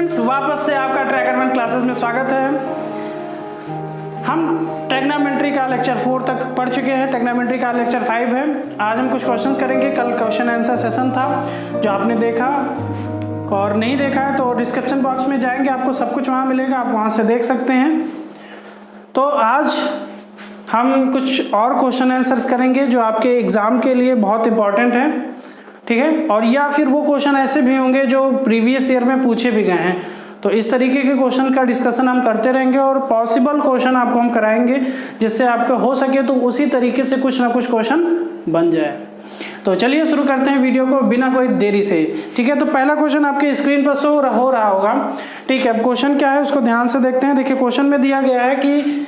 Students, वापस से आपका ट्रैकर 1 क्लासेस में स्वागत है। हम ट्रिग्नोमेट्री का लेक्चर 4 तक पढ़ चुके हैं। ट्रिग्नोमेट्री का लेक्चर 5 है। आज हम कुछ क्वेश्चन करेंगे। कल क्वेश्चन आंसर सेशन था, जो आपने देखा और नहीं देखा है तो डिस्क्रिप्शन बॉक्स में जाएंगे, आपको सब कुछ वहाँ मिलेगा, आप वहाँ से देख सकते हैं। तो आज हम कुछ और क्वेश्चन आंसर्स करेंगे जो आपके एग्ज़ाम के लिए बहुत इंपॉर्टेंट है, ठीक है। और या फिर वो क्वेश्चन ऐसे भी होंगे जो प्रीवियस ईयर में पूछे भी गए हैं। तो इस तरीके के क्वेश्चन का डिस्कशन हम करते रहेंगे और पॉसिबल क्वेश्चन आपको हम कराएंगे, जिससे आपका हो सके तो उसी तरीके से कुछ ना कुछ क्वेश्चन बन जाए। तो चलिए शुरू करते हैं वीडियो को बिना कोई देरी से, ठीक है। तो पहला क्वेश्चन आपके स्क्रीन पर शो हो रहा होगा, ठीक है। अब क्वेश्चन क्या है उसको ध्यान से देखते हैं। देखिए क्वेश्चन में दिया गया है कि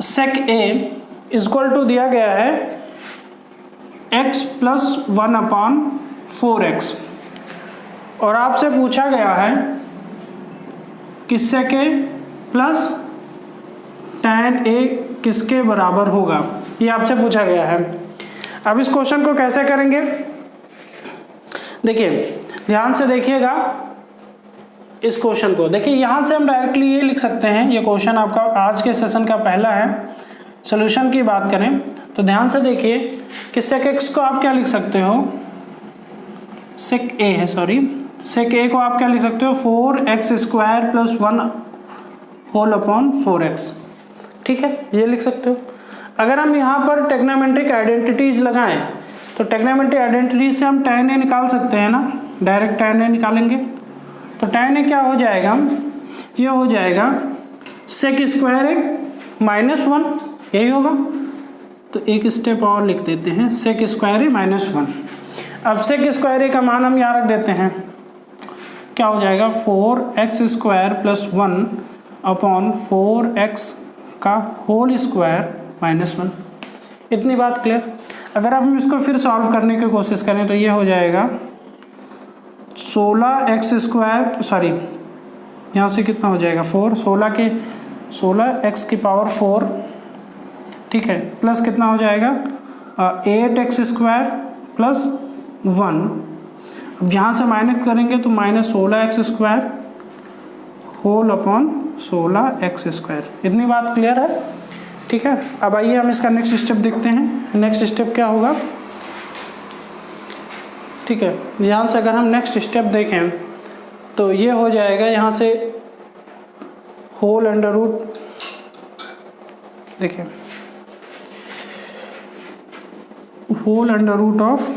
sec A इक्वल टू दिया गया है x प्लस 1/4x, और आपसे पूछा गया है कि sec A plus tan A किसके बराबर होगा, ये आपसे पूछा गया है। अब इस क्वेश्चन को कैसे करेंगे, देखिए ध्यान से देखिएगा इस क्वेश्चन को। देखिए यहाँ से हम डायरेक्टली ये लिख सकते हैं, ये क्वेश्चन आपका आज के सेशन का पहला है। सॉल्यूशन की बात करें तो ध्यान से देखिए कि sec x को आप क्या लिख सकते हो, sec a है, सॉरी sec a को आप क्या लिख सकते हो, 4x² प्लस 1/4x, ठीक है, ये लिख सकते हो। अगर हम यहाँ पर ट्रिग्नोमेट्रिक आइडेंटिटीज लगाएं तो ट्रिग्नोमेट्रिक आइडेंटिटीज से हम tan a निकाल सकते हैं ना, डायरेक्ट tan a निकालेंगे तो tan a क्या हो जाएगा, ये हो जाएगा sec² a -1, यही होगा। तो एक स्टेप और लिख देते हैं, sec² a -1। अब sec² a का मान हम यहाँ रख देते हैं, क्या हो जाएगा 4x² प्लस 1/4x का होल स्क्वायर -1। इतनी बात क्लियर। अगर अब हम इसको फिर सॉल्व करने की कोशिश करें तो ये हो जाएगा 16x², सॉरी यहाँ से कितना हो जाएगा 4, 16x की पावर 4, ठीक है, प्लस कितना हो जाएगा 8x² प्लस 1। अब यहाँ से माइनस करेंगे तो -16x² होल अपॉन 16x²। इतनी बात क्लियर है, ठीक है। अब आइए हम इसका नेक्स्ट स्टेप देखते हैं। नेक्स्ट स्टेप क्या होगा, ठीक है। यहाँ से अगर हम नेक्स्ट स्टेप देखें तो ये हो जाएगा, यहाँ से होल अंडर रूट, देखिए whole under root of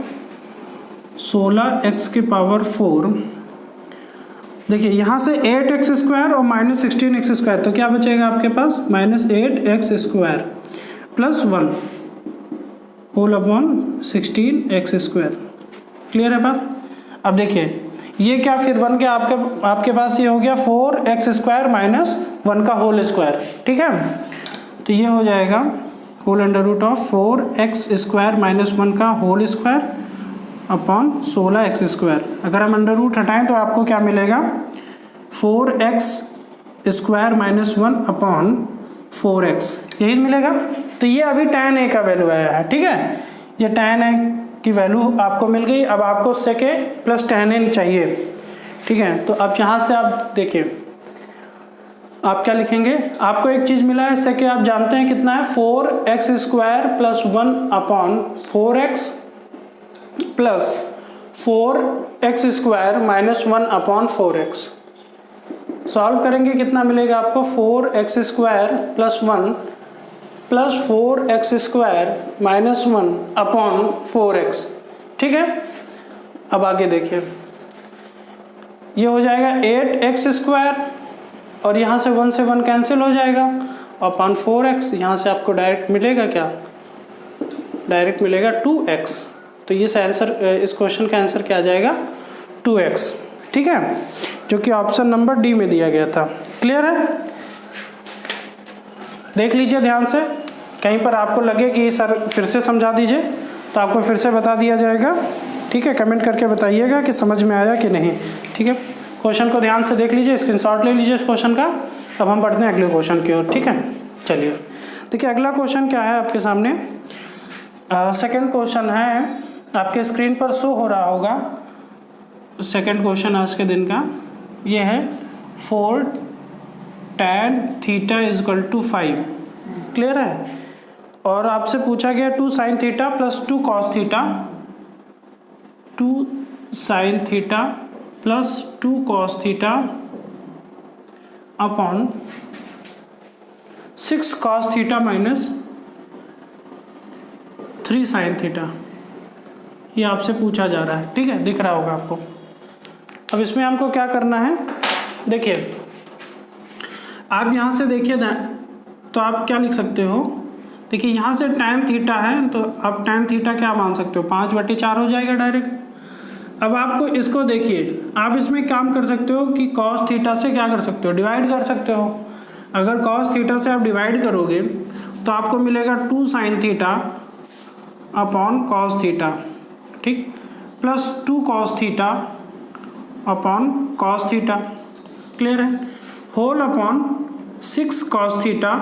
16x की पावर 4। देखिए यहाँ से 8x² और -16x², तो क्या बचेगा आपके पास -8x² plus 1 whole upon 16x²। Clear है बात। अब देखिए ये क्या फिर बन गया आपके पास, ये हो गया 4x² माइनस 1 का होल स्क्वायर, ठीक है। तो ये हो जाएगा whole under root of 4x² minus 1 का होल स्क्वायर अपॉन 16x²। अगर हम अंडर रूट हटाएं तो आपको क्या मिलेगा 4x² माइनस 1 अपॉन 4x, यही मिलेगा। तो ये अभी tan a का वैल्यू आया है, ठीक है। ये tan a की वैल्यू आपको मिल गई। अब आपको sec a plus tan a चाहिए, ठीक है। तो अब यहाँ से आप देखिए आप क्या लिखेंगे, आपको एक चीज़ मिला है sec a, आप जानते हैं कितना है 4x² plus 1/4x plus 4x² minus 1/4x। Solve करेंगे कितना मिलेगा आपको 4x² plus 1 plus 4x² minus 1/4x, ठीक है। अब आगे देखिए ये हो जाएगा 8x² और यहाँ से 1 से 1 कैंसिल हो जाएगा अपॉन 4x। यहाँ से आपको डायरेक्ट मिलेगा क्या, डायरेक्ट मिलेगा 2x। तो ये आंसर, इस क्वेश्चन का आंसर क्या आ जाएगा 2x, ठीक है, जो कि ऑप्शन नंबर डी में दिया गया था। क्लियर है। देख लीजिए ध्यान से, कहीं पर आपको लगे कि सर फिर से समझा दीजिए तो आपको फिर से बता दिया जाएगा, ठीक है। कमेंट करके बताइएगा कि समझ में आया कि नहीं, ठीक है। क्वेश्चन को ध्यान से देख लीजिए, स्क्रीनशॉट ले लीजिए इस क्वेश्चन का। अब हम बढ़ते हैं अगले क्वेश्चन की ओर, ठीक है। चलिए देखिए अगला क्वेश्चन क्या है आपके सामने। सेकंड क्वेश्चन है, आपके स्क्रीन पर शो हो रहा होगा सेकंड क्वेश्चन आज के दिन का ये है 4 tan theta is equal to 5। Clear है। और आपसे पूछा गया 2 sin theta plus 2 cos theta, 2 sin theta plus 2 cos theta upon 6 cos theta minus 3 sin theta. ये आपसे पूछा जा रहा है, ठीक है, दिख रहा होगा आपको। अब इसमें हमको क्या करना है, देखिए आप यहाँ से देखिए तो आप क्या लिख सकते हो, देखिए यहाँ से tan थीटा है तो आप tan थीटा क्या मान सकते हो, 5/4 हो जाएगा डायरेक्ट। अब आपको इसको देखिए, आप इसमें काम कर सकते हो कि cos थीटा से क्या कर सकते हो, डिवाइड कर सकते हो। अगर cos थीटा से आप डिवाइड करोगे तो आपको मिलेगा 2 sin theta upon cos theta, ठीक, plus 2 cos theta upon cos theta. Clear है। Whole upon 6 cos theta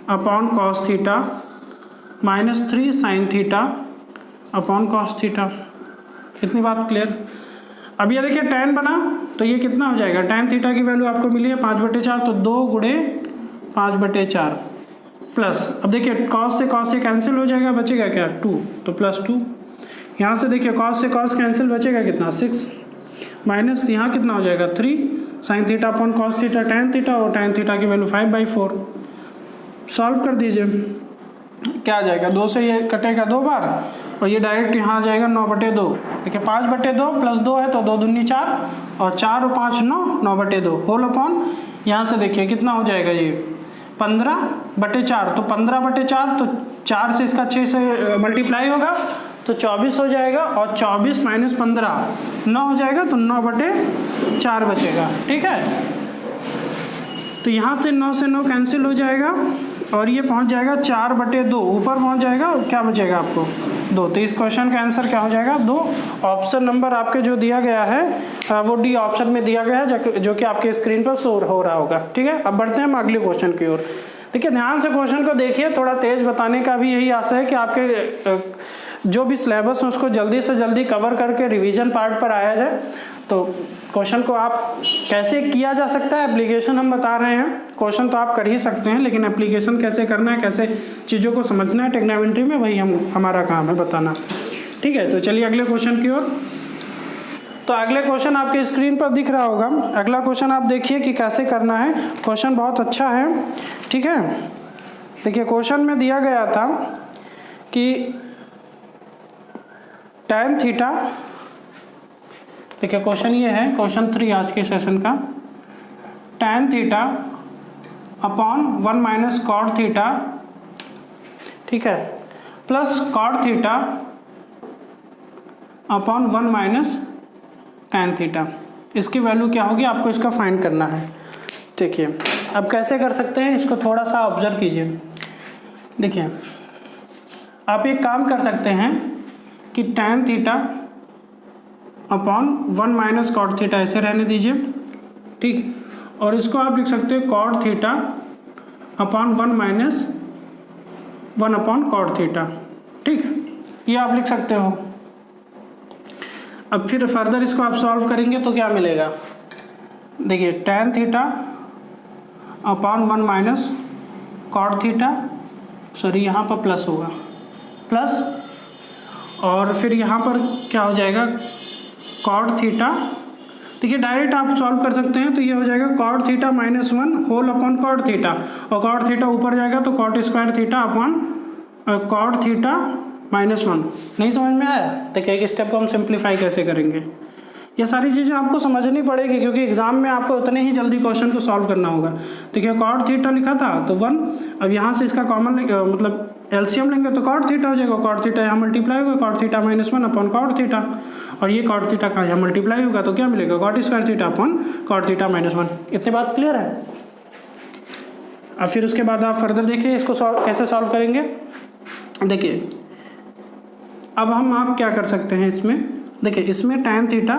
upon cos theta minus 3 sin theta upon cos theta. इतनी बात क्लियर। अब ये देखिए tan बना तो ये कितना हो जाएगा, tan थीटा की वैल्यू आपको मिली है 5/4, तो 2 गुणे 5/4 प्लस, अब देखिए cos से कैंसिल हो जाएगा, बचेगा क्या 2, तो प्लस 2। यहाँ से देखिए cos से cos कैंसिल, बचेगा कितना 6, माइनस यहाँ कितना हो जाएगा 3 sin theta upon cos theta tan theta, और tan थीटा की वैल्यू 5/4। सॉल्व कर दीजिए, क्या आ जाएगा, 2 से ये कटेगा 2 बार और ये डायरेक्ट यहाँ आ जाएगा 9/2। देखिए 5/2 प्लस 2 है तो 2 दूनी 4 और 4 और 5 9, 9/2 होल अपॉन, यहाँ से देखिए कितना हो जाएगा ये 15/4, तो 15/4 तो 4 से इसका 6 से मल्टीप्लाई होगा तो 24 हो जाएगा, और 24 माइनस 15 9 हो जाएगा, तो 9/4 बचेगा। ठीक है, तो यहाँ से 9 से 9 कैंसिल हो जाएगा और ये पहुँच जाएगा 4/2, ऊपर पहुँच जाएगा, और क्या बचेगा आपको 2। तो इस क्वेश्चन का आंसर क्या हो जाएगा 2। ऑप्शन नंबर आपके जो दिया गया है वो डी ऑप्शन में दिया गया है, जो कि आपके स्क्रीन पर शो हो रहा होगा। ठीक है, अब बढ़ते हैं हम अगले क्वेश्चन की ओर। देखिए ध्यान से क्वेश्चन को देखिए, थोड़ा तेज बताने का भी यही आशा है कि आपके जो भी सिलेबस है उसको जल्दी से जल्दी कवर करके रिवीजन पार्ट पर आया जाए। तो क्वेश्चन को आप कैसे किया जा सकता है, एप्लीकेशन हम बता रहे हैं। क्वेश्चन तो आप कर ही सकते हैं, लेकिन एप्लीकेशन कैसे करना है, कैसे चीज़ों को समझना है ट्रिग्नोमेट्री में, वही हमारा काम है बताना। ठीक है, तो चलिए अगले क्वेश्चन की ओर। तो अगले क्वेश्चन आपके स्क्रीन पर दिख रहा होगा। अगला क्वेश्चन आप देखिए कि कैसे करना है। क्वेश्चन बहुत अच्छा है। ठीक है, देखिए क्वेश्चन में दिया गया था कि tan थीटा, देखिए क्वेश्चन ये है, क्वेश्चन 3 आज के सेशन का, tan theta upon 1 minus cot theta, ठीक है, plus cot theta upon 1 minus tan theta. इसकी वैल्यू क्या होगी, आपको इसका फाइंड करना है। देखिए अब कैसे कर सकते हैं, इसको थोड़ा सा ऑब्जर्व कीजिए। देखिए आप एक काम कर सकते हैं कि tan theta upon 1 minus cot theta ऐसे रहने दीजिए, ठीक, और इसको आप लिख सकते हैं cot theta upon 1 minus 1 upon cot theta. ठीक, ये आप लिख सकते हो। अब फिर फर्दर इसको आप सॉल्व करेंगे तो क्या मिलेगा, देखिए tan theta upon 1 minus cot theta, sorry यहाँ पर प्लस होगा, प्लस, और फिर यहाँ पर क्या हो जाएगा कॉट थीटा। देखिए डायरेक्ट आप सॉल्व कर सकते हैं, तो ये हो जाएगा cot theta minus 1 whole upon cot theta, और कॉट थीटा ऊपर जाएगा तो cot square theta upon cot theta minus 1। नहीं समझ में आया? देखिए एक स्टेप को हम सिंप्लीफाई कैसे करेंगे, ये सारी चीज़ें आपको समझनी पड़ेगी, क्योंकि एग्जाम में आपको उतने ही जल्दी क्वेश्चन को सॉल्व करना होगा। देखिए कॉट थीटा लिखा था तो 1, अब यहाँ से इसका कॉमन मतलब एलसीएम लेंगे तो कॉट थीटा हो जाएगा, कॉट थीटा यहाँ मल्टीप्लाई होगा, cot theta minus 1 upon cot theta, और ये कॉट थीटा का यहाँ मल्टीप्लाई होगा तो क्या मिलेगा cot square theta upon cot theta minus 1। इतनी बात क्लियर है? अब फिर उसके बाद आप फर्दर देखिए इसको कैसे सॉल्व करेंगे। देखिए अब आप क्या कर सकते हैं इसमें, देखिए इसमें tan थीटा,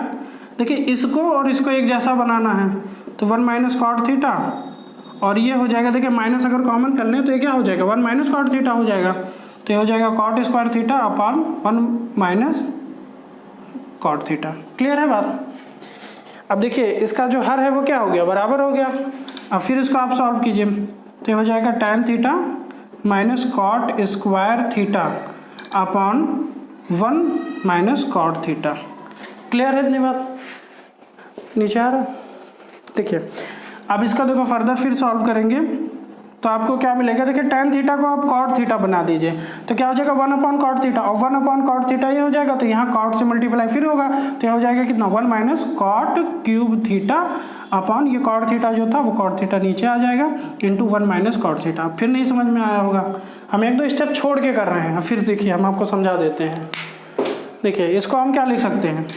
देखिए इसको और इसको एक जैसा बनाना है तो 1 माइनस कॉट थीटा, और ये हो जाएगा, देखिए माइनस अगर कॉमन कर लें तो ये क्या हो जाएगा 1 माइनस कॉट थीटा हो जाएगा, तो ये हो जाएगा cot square theta upon 1 minus cot theta. Clear है बात? अब देखिए इसका जो हर है वो क्या हो गया, बराबर हो गया। अब फिर इसको आप सॉल्व कीजिए तो हो जाएगा tan theta minus cot square theta upon 1 minus cot theta. Clear है इतनी बात? नीचे आ रहा? देखिए अब इसका देखो फर्दर फिर सॉल्व करेंगे तो आपको क्या मिलेगा, देखिए tan थीटा को आप कॉट थीटा बना दीजिए तो क्या हो जाएगा 1 अपॉन कॉट थीटा, और 1 अपॉन कॉट थीटा ये हो जाएगा तो यहाँ कॉट से मल्टीप्लाई फिर होगा तो ये हो जाएगा कितना 1 minus cot cube theta upon ये कॉट थीटा जो था वो कॉट थीटा नीचे आ जाएगा इंटू 1 माइनस कॉट थीटा। फिर नहीं समझ में आया होगा, हम एक दो स्टेप छोड़ के कर रहे हैं। फिर देखिए हम आपको समझा देते हैं। देखिए इसको हम क्या लिख सकते हैं,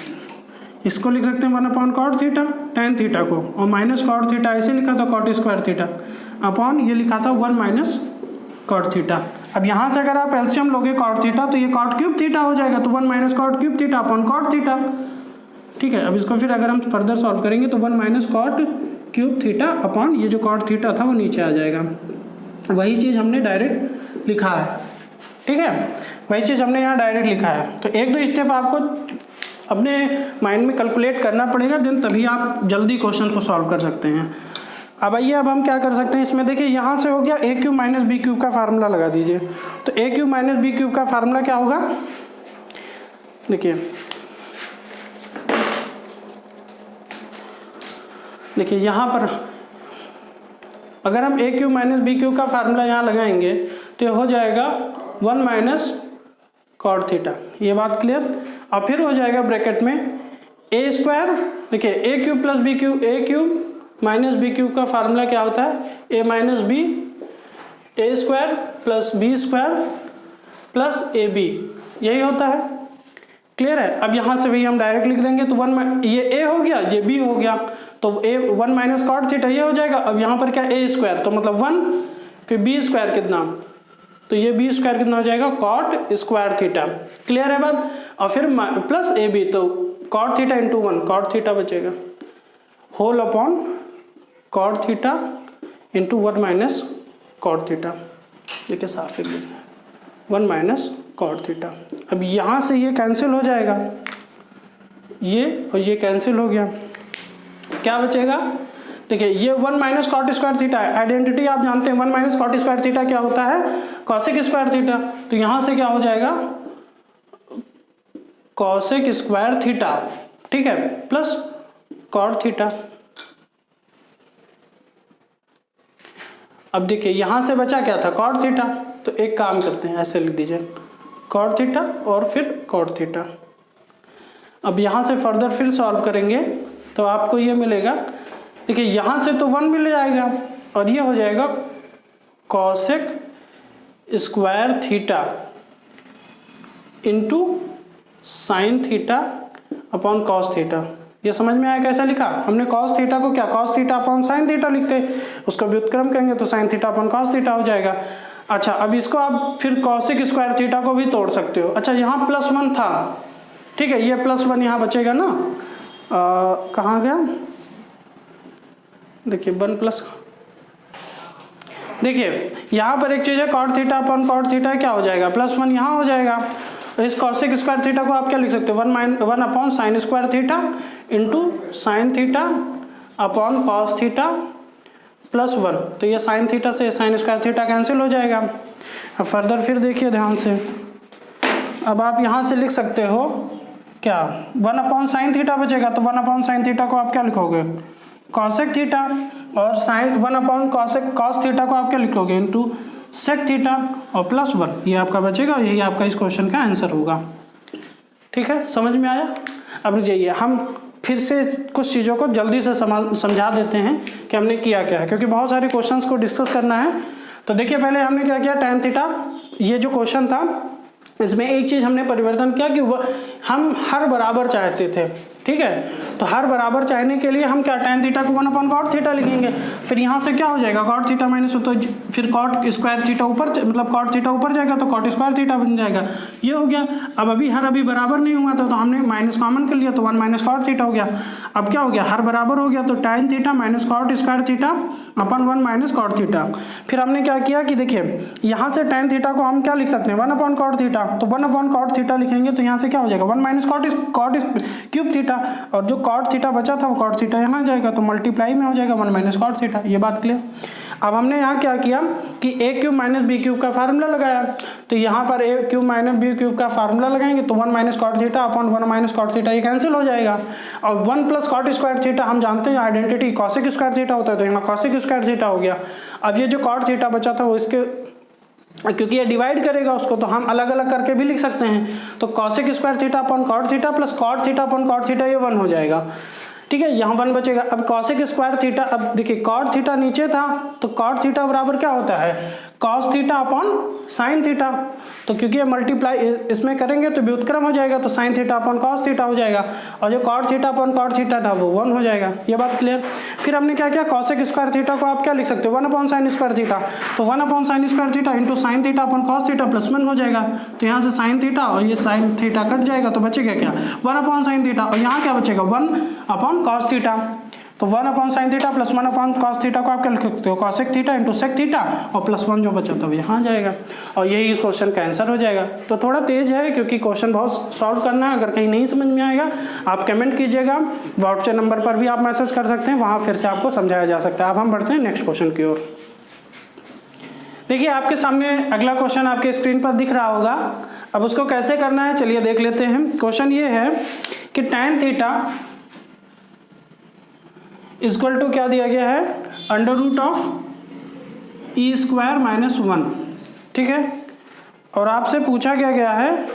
इसको लिख सकते हैं 1 upon cot theta tan theta को, और माइनस कॉट थीटा ऐसे लिखा था कॉट स्क्वायर थीटा अपॉन ये लिखा था 1 माइनस कॉट थीटा। अब यहाँ से अगर आप एलसीएम लोगे कॉट थीटा तो ये कॉट क्यूब थीटा हो जाएगा तो 1 minus cot cube theta upon cot theta. ठीक है, अब इसको फिर अगर हम फर्दर सॉल्व करेंगे तो 1 minus cot cube theta upon ये जो कॉट थीटा था वो नीचे आ जाएगा। वही चीज़ हमने डायरेक्ट लिखा है। ठीक है, वही चीज़ हमने यहाँ डायरेक्ट लिखा है। तो एक दो स्टेप आपको अपने माइंड में कैलकुलेट करना पड़ेगा, देन तभी आप जल्दी क्वेश्चन को सॉल्व कर सकते हैं। अब आइए अब हम क्या कर सकते हैं इसमें, देखिए यहाँ से हो गया ए क्यूब माइनस बी क्यूब का फार्मूला लगा दीजिए। तो ए क्यूब माइनस बी क्यूब का फार्मूला क्या होगा, देखिए यहाँ पर अगर हम ए क्यूब माइनस बी क्यूब का फार्मूला यहाँ लगाएंगे तो ये हो जाएगा 1 माइनस कॉट थीटा। ये बात क्लियर? और फिर हो जाएगा ब्रैकेट में ए स्क्वायर, देखिए A cube plus B cube, A cube minus B cube का फार्मूला क्या होता है, A minus B, A square plus B square plus A B, यही होता है। क्लियर है? अब यहाँ से भी हम डायरेक्ट लिख देंगे तो 1 ये ए हो गया, ये बी हो गया, तो ए 1 माइनस कॉट थीटा ये हो जाएगा। अब यहाँ पर क्या ए स्क्वायर तो मतलब 1, फिर बी स्क्वायर कितना, तो ये बी स्क्वायर कितना हो जाएगा कॉट स्क्वायर थीटा। क्लियर है बात? और फिर प्लस ए बी, तो cot theta into 1, cot theta बचेगा whole upon cot theta into 1 minus cot theta. देखिए साफ लिख दीजिए 1 माइनस कॉट थीटा। अब यहाँ से ये कैंसिल हो जाएगा, ये और ये कैंसिल हो गया, क्या बचेगा, देखिए ये 1 माइनस कॉट स्क्वायर थीटा है। आइडेंटिटी आप जानते हैं 1 माइनस कॉट स्क्वायर थीटा क्या होता है, कॉसेक स्क्वायर थीटा। तो यहाँ से क्या हो जाएगा कॉसेक स्क्वायर थीटा, ठीक है, प्लस कॉट थीटा। अब देखिए यहाँ से बचा क्या था कॉट थीटा, तो एक काम करते हैं ऐसे लिख दीजिए कॉट थीटा और फिर कॉट थीटा। अब यहाँ से फर्दर फिर सॉल्व करेंगे तो आपको ये मिलेगा, देखिए यहाँ से तो 1 मिल जाएगा और ये हो जाएगा cosec square theta into sine theta upon cos theta. ये समझ में आया कैसा लिखा हमने, कॉस थीटा को क्या cos theta upon sine theta लिखते, उसको व्युत्क्रम करेंगे तो sine theta upon cos theta हो जाएगा। अच्छा अब इसको आप फिर कॉसेक स्क्वायर थीटा को भी तोड़ सकते हो। अच्छा यहाँ +1 था, ठीक है, ये +1 यहाँ बचेगा ना, कहाँ गया, देखिए 1 प्लस, देखिए यहाँ पर एक चीज़ है cot theta upon cot theta क्या हो जाएगा +1 यहाँ हो जाएगा। इस कॉसेक स्क्वायर थीटा को आप क्या लिख सकते हो 1 upon sign square theta into sine theta upon cos theta +1। तो ये साइन थीटा से साइन स्क्वायर थीटा कैंसिल हो जाएगा। अब फर्दर फिर देखिए ध्यान से, अब आप यहाँ से लिख सकते हो क्या 1 अपॉन साइन थीटा बचेगा, तो 1 अपॉन साइन थीटा को आप क्या लिखोगे कॉसेक थीटा, और sine 1 upon cosec cos theta को आप क्या लिखोगे इंटू सेक थीटा और +1, ये आपका बचेगा और यही आपका इस क्वेश्चन का आंसर होगा। ठीक है, समझ में आया? अब रुक जाइए, हम फिर से कुछ चीज़ों को जल्दी से समझा देते हैं कि हमने किया क्या है, क्योंकि बहुत सारे क्वेश्चंस को डिस्कस करना है। तो देखिए पहले हमने क्या किया, tan थीटा ये जो क्वेश्चन था इसमें एक चीज़ हमने परिवर्तन किया कि हम हर बराबर चाहते थे, ठीक है, तो हर बराबर चाहने के लिए हम क्या tan थीटा को 1 अपॉन कॉट थीटा लिखेंगे। फिर यहाँ से क्या हो जाएगा कॉट थीटा माइनस, तो फिर कॉट स्क्वायर थीटा ऊपर, मतलब कॉट थीटा ऊपर जाएगा तो कॉट स्क्वायर थीटा बन जाएगा, ये हो गया। अब अभी बराबर नहीं हुआ था तो हमने माइनस कॉमन कर लिया तो 1 माइनस कॉट थीटा हो गया। अब क्या हो गया, हर बराबर हो गया तो tan theta minus cot square theta upon 1 minus cot theta. फिर हमने क्या किया कि देखिए यहाँ से tan थीटा को हम क्या लिख सकते हैं 1 अपॉन कॉट थीटा, तो 1 अपॉन कॉट थीटा लिखेंगे तो यहाँ से क्या हो जाएगा 1 minus cot cube theta theta, और जो कॉट थीटा बचा था वो कॉट थीटा यहाँ जाएगा, तो मल्टीप्लाई में हो जाएगा 1 माइनस कॉट थीटा। ये बात क्लियर। अब हमने यहाँ क्या किया कि A cube minus B cube का फार्मूला लगाया, तो यहाँ पर A cube minus B cube का फार्मूला लगाएंगे तो 1 minus cot theta upon 1 minus cot theta ये कैंसिल हो जाएगा, और 1 प्लस कॉट स्क्वायर थीटा हम जानते हैं आइडेंटिटी कॉसेक स्क्वायर थीटा होता है, तो यहाँ कॉसेक स्क्वायर थीटा हो गया। अब ये जो कॉट थीटा बचा था वो इसके, क्योंकि ये डिवाइड करेगा उसको तो हम अलग अलग करके भी लिख सकते हैं, तो cosec square theta upon cot theta plus cot theta upon cot theta ये 1 हो जाएगा। ठीक है, यहाँ 1 बचेगा। अब कॉसेक स्क्वायर थीटा, अब देखिए कॉट थीटा नीचे था तो कॉट थीटा बराबर क्या होता है cos theta upon sine theta, तो क्योंकि ये मल्टीप्लाई इसमें करेंगे तो व्युत्क्रम हो जाएगा, तो sine theta upon cos theta हो जाएगा, और जो cot theta upon cot theta था वो 1 हो जाएगा। ये बात क्लियर। फिर हमने क्या किया, कॉसेक स्क्वायर थीटा को आप क्या लिख सकते हो 1 अपॉन साइन स्क्वायर थीटा, तो 1 upon sign square theta into sine theta upon cos theta plus 1 हो जाएगा, तो यहाँ से साइन थीटा और ये साइन थीटा कट जाएगा, तो बचेगा क्या 1 अपॉन साइन थीटा, और यहाँ क्या बचेगा 1 अपॉन कॉस थीटा, तो 1 upon sine theta plus 1 upon cos theta को आप क्या लिख सकते हो cosec theta into sec theta, और प्लस 1 जो बचा था वो यहाँ जाएगा, और यही क्वेश्चन का आंसर हो जाएगा। तो थोड़ा तेज है क्योंकि क्वेश्चन बहुत सॉल्व करना है, अगर कहीं नहीं समझ में आएगा आप कमेंट कीजिएगा, व्हाट्सएप नंबर पर भी आप मैसेज कर सकते हैं, वहाँ फिर से आपको समझाया जा सकता है। अब हम बढ़ते हैं नेक्स्ट क्वेश्चन की ओर। देखिए आपके सामने अगला क्वेश्चन आपके स्क्रीन पर दिख रहा होगा, अब उसको कैसे करना है चलिए देख लेते हैं। क्वेश्चन ये है कि tan थीटा इक्वल टू क्या दिया गया है under root of e square minus 1, ठीक है, और आपसे पूछा क्या गया है,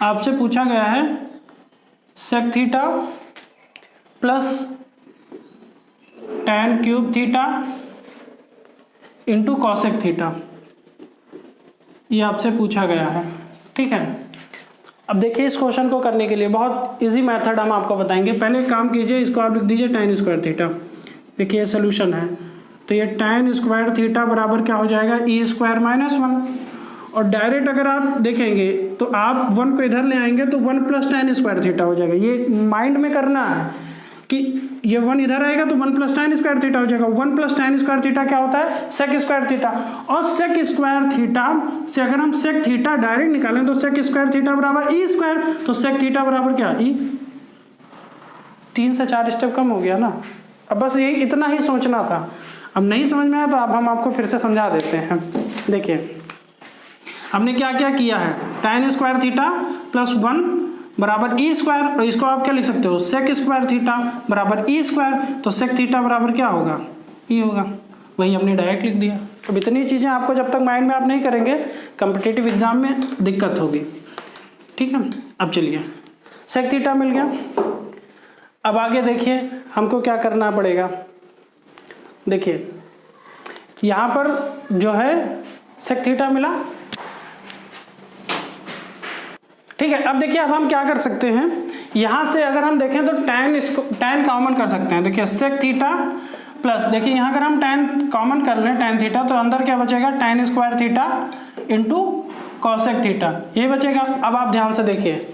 आपसे पूछा गया है sec theta plus tan cube theta into cosec theta, ये आपसे पूछा गया है, ठीक है। अब देखिए इस क्वेश्चन को करने के लिए बहुत इजी मेथड हम आपको बताएंगे। पहले एक काम कीजिए, इसको आप लिख दीजिए tan स्क्वायर थीटा, देखिए ये सोल्यूशन है, तो ये tan स्क्वायर थीटा बराबर क्या हो जाएगा ई स्क्वायर माइनस 1, और डायरेक्ट अगर आप देखेंगे तो आप 1 को इधर ले आएंगे तो 1 प्लस tan स्क्वायर थीटा हो जाएगा। ये माइंड में करना है कि ये 1 इधर आएगा तो 1 प्लस tan स्क्वायर थीटा हो जाएगा। 1 प्लस tan स्क्वायर थीटा क्या होता है सेक स्क्वायर थीटा, और सेक स्क्वायर थीटा से अगर हम सेक थीटा डायरेक्ट निकालें तो सेक स्क्वायर थीटा बराबर ई स्क्वायर, तो सेक थीटा बराबर क्या ई, 3 से 4 स्टेप कम हो गया ना। अब बस यही इतना ही सोचना था, अब नहीं समझ में आया तो अब हम आपको फिर से समझा देते हैं। देखिए हमने क्या क्या किया है, tan स्क्वायर थीटा प्लस 1 बराबर ई स्क्वायर, और इसको आप क्या लिख सकते हो सेक स्क्वायर थीटा बराबर ई स्क्वायर, तो सेक थीटा बराबर क्या होगा ई होगा, वही हमने डायरेक्ट लिख दिया। अब इतनी चीज़ें आपको जब तक माइंड में आप नहीं करेंगे कॉम्पिटिटिव एग्जाम में दिक्कत होगी, ठीक है। अब चलिए सेक थीटा मिल गया, अब आगे देखिए हमको क्या करना पड़ेगा। देखिए यहाँ पर जो है सेक थीटा मिला, ठीक है। अब देखिए अब हम क्या कर सकते हैं, यहाँ से अगर हम देखें तो tan कॉमन कर सकते हैं। देखिए सेक थीटा प्लस, देखिए यहाँ अगर हम tan कॉमन कर लें tan थीटा, तो अंदर क्या बचेगा tan square theta into cosec theta, ये बचेगा। अब आप ध्यान से देखिए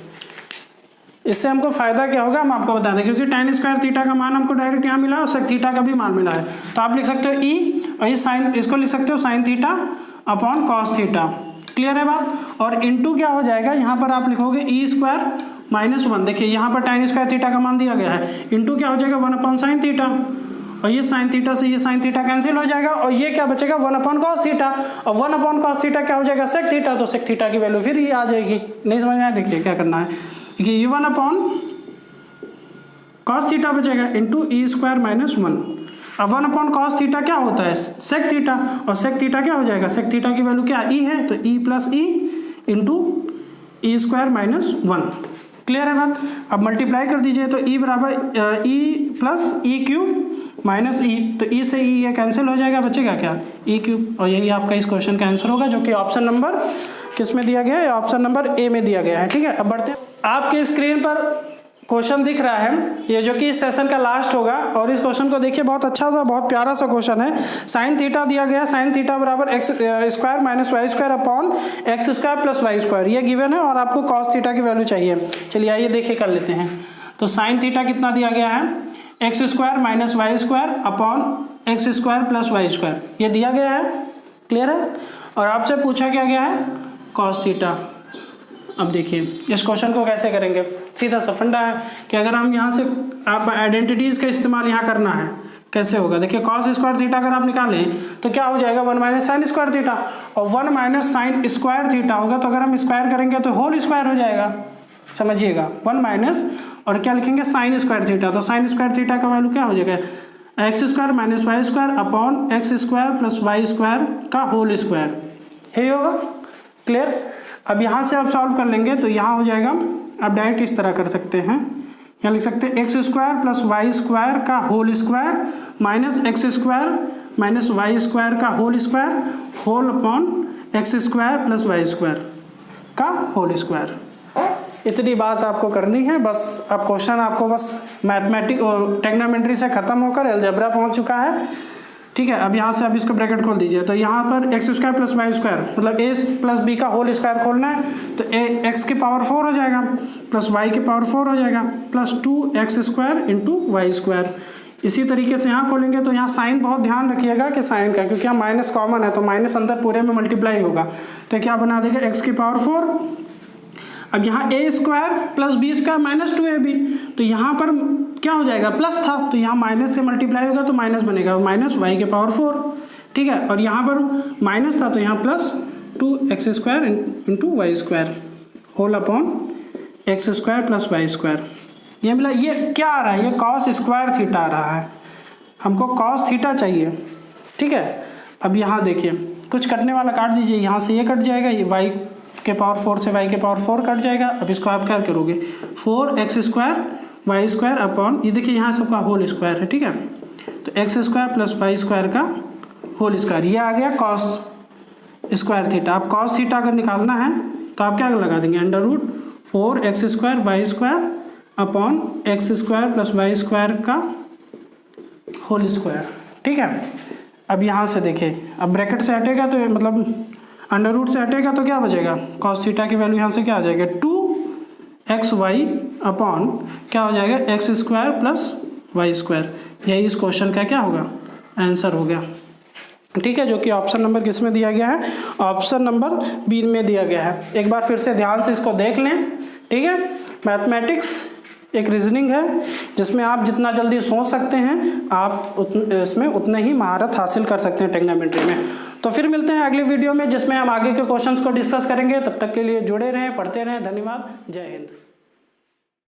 इससे हमको फायदा क्या होगा हम आपको बता दें, क्योंकि tan स्क्वायर थीटा का मान हमको डायरेक्ट यहाँ मिला और सेक थीटा का भी मान मिला है, तो आप लिख सकते हो ई, और इस साइन इसको लिख सकते हो sign theta upon cos theta, clear है बात। और इंटू क्या हो जाएगा, यहाँ पर आप लिखोगे ई स्क्वायर माइनस 1, देखिए यहाँ पर tan स्क्वायर थीटा का मान दिया गया है, इंटू क्या हो जाएगा 1 अपॉन साइन थीटा, और ये साइन थीटा से ये साइन थीटा कैंसिल हो जाएगा, और ये क्या बचेगा 1 अपॉन कॉस थीटा, और 1 अपॉन कॉस थीटा क्या हो जाएगा सेक थीटा, तो सेक थीटा की वैल्यू फिर ये आ जाएगी। नहीं समझ में आया, देखिए क्या करना है, देखिए ये 1 अपॉन कॉस थीटा बचेगा इंटू ई स्क्वायर माइनस 1, अब 1 अपॉन कॉस थीटा क्या होता है सेक थीटा, और सेक थीटा क्या हो जाएगा सेक थीटा की वैल्यू क्या ई है, तो E plus E into E square minus 1, clear है बात। अब मल्टीप्लाई कर दीजिए तो ई बराबर E plus E cube minus E, तो ई से ई ये कैंसिल हो जाएगा, बचेगा क्या ई क्यूब, और यही आपका इस क्वेश्चन का आंसर होगा, जो कि ऑप्शन नंबर किस में दिया गया है, ऑप्शन नंबर ए में दिया गया है, ठीक है। अब बढ़ते हैं, आपकी स्क्रीन पर क्वेश्चन दिख रहा है, ये जो कि इस सेशन का लास्ट होगा, और इस क्वेश्चन को देखिए बहुत अच्छा सा बहुत प्यारा सा क्वेश्चन है। साइन थीटा दिया गया है, साइन थीटा बराबर x square minus Y square upon x square plus Y square, ये गिवन है, और आपको कॉस थीटा की वैल्यू चाहिए। चलिए आइए देखिए कर लेते हैं। तो साइन थीटा कितना दिया गया है x square minus Y square upon x square plus Y square, ये दिया गया है, क्लियर है। और आपसे पूछा क्या गया है कॉस थीटा। अब देखिए इस क्वेश्चन को कैसे करेंगे, सीधा सा फंडा है कि अगर हम यहाँ से आप आइडेंटिटीज़ का इस्तेमाल यहाँ करना है, कैसे होगा देखिए, कॉस स्क्वायर थीटा अगर आप निकालें तो क्या हो जाएगा 1 माइनस साइन स्क्वायर थीटा, और 1 माइनस साइन स्क्वायर थीटा होगा तो अगर हम स्क्वायर करेंगे तो होल स्क्वायर हो जाएगा, समझिएगा 1 माइनस और क्या लिखेंगे साइन स्क्वायर थीटा, तो साइन स्क्वायर थीटा का वैल्यू क्या हो जाएगा x square minus Y square upon x square plus Y square का होल स्क्वायर, यही होगा। क्लियर। अब यहाँ से आप सॉल्व कर लेंगे तो यहाँ हो जाएगा, आप डायरेक्ट इस तरह कर सकते हैं, यहाँ लिख सकते हैं X square plus Y square का whole square minus X square minus Y square का whole square whole upon x square plus Y square का होल स्क्वायर। इतनी बात आपको करनी है बस। अब क्वेश्चन आपको बस मैथमेटिक और टेक्नोमेट्री से खत्म होकर अलजेब्रा पहुंच चुका है, ठीक है। अब यहाँ से आप इसको ब्रैकेट खोल दीजिए, तो यहाँ पर x square plus Y square मतलब ए प्लस बी का होल स्क्वायर खोलना है, तो ए एक्स के पावर 4 हो जाएगा प्लस वाई के पावर 4 हो जाएगा plus 2x square into y square. इसी तरीके से यहाँ खोलेंगे तो यहाँ साइन बहुत ध्यान रखिएगा कि साइन का, क्योंकि यहाँ माइनस कॉमन है तो माइनस अंदर पूरे में मल्टीप्लाई होगा, तो क्या बना देगा एक्स की पावर 4। अब यहाँ A square plus B square minus 2ab, तो यहाँ पर क्या हो जाएगा प्लस था तो यहाँ माइनस से मल्टीप्लाई होगा तो माइनस बनेगा माइनस वाई के पावर 4, ठीक है। और यहाँ पर माइनस था तो यहाँ plus 2x square into y square whole upon x square plus Y square. ये मिला, ये क्या आ रहा है, ये कॉस स्क्वायर थीटा आ रहा है, हमको कॉस थीटा चाहिए, ठीक है। अब यहाँ देखिए कुछ कटने वाला काट दीजिए, यहाँ से ये कट जाएगा, ये वाई के पावर 4 से वाई के पावर 4 कट जाएगा। अब इसको आप क्या करोगे 4x square y square upon, ये देखिए यहाँ सबका होल स्क्वायर है, ठीक है, तो x square plus Y square का होल स्क्वायर, ये आ गया कॉस स्क्वायर थीटा। आप कॉस थीटा अगर निकालना है तो आप क्या लगा देंगे under root 4x square y square upon x square plus Y square का होल स्क्वायर, ठीक है। अब यहाँ से देखिए, अब ब्रैकेट से हटेगा तो मतलब अंडर रूट से हटेगा तो क्या बचेगा, कॉस थीटा की वैल्यू यहाँ से क्या आ जाएगा 2xy अपॉन क्या हो जाएगा x square plus Y square. यही इस क्वेश्चन का क्या होगा आंसर हो गया, ठीक है, जो कि ऑप्शन नंबर किस में दिया गया है, ऑप्शन नंबर बी में दिया गया है। एक बार फिर से ध्यान से इसको देख लें, ठीक है। मैथमेटिक्स एक रीजनिंग है जिसमें आप जितना जल्दी सोच सकते हैं आप इसमें उतने ही महारत हासिल कर सकते हैं टेक्नोमेट्री में। तो फिर मिलते हैं अगले वीडियो में जिसमें हम आगे के क्वेश्चंस को डिस्कस करेंगे। तब तक के लिए जुड़े रहें, पढ़ते रहें। धन्यवाद, जय हिंद।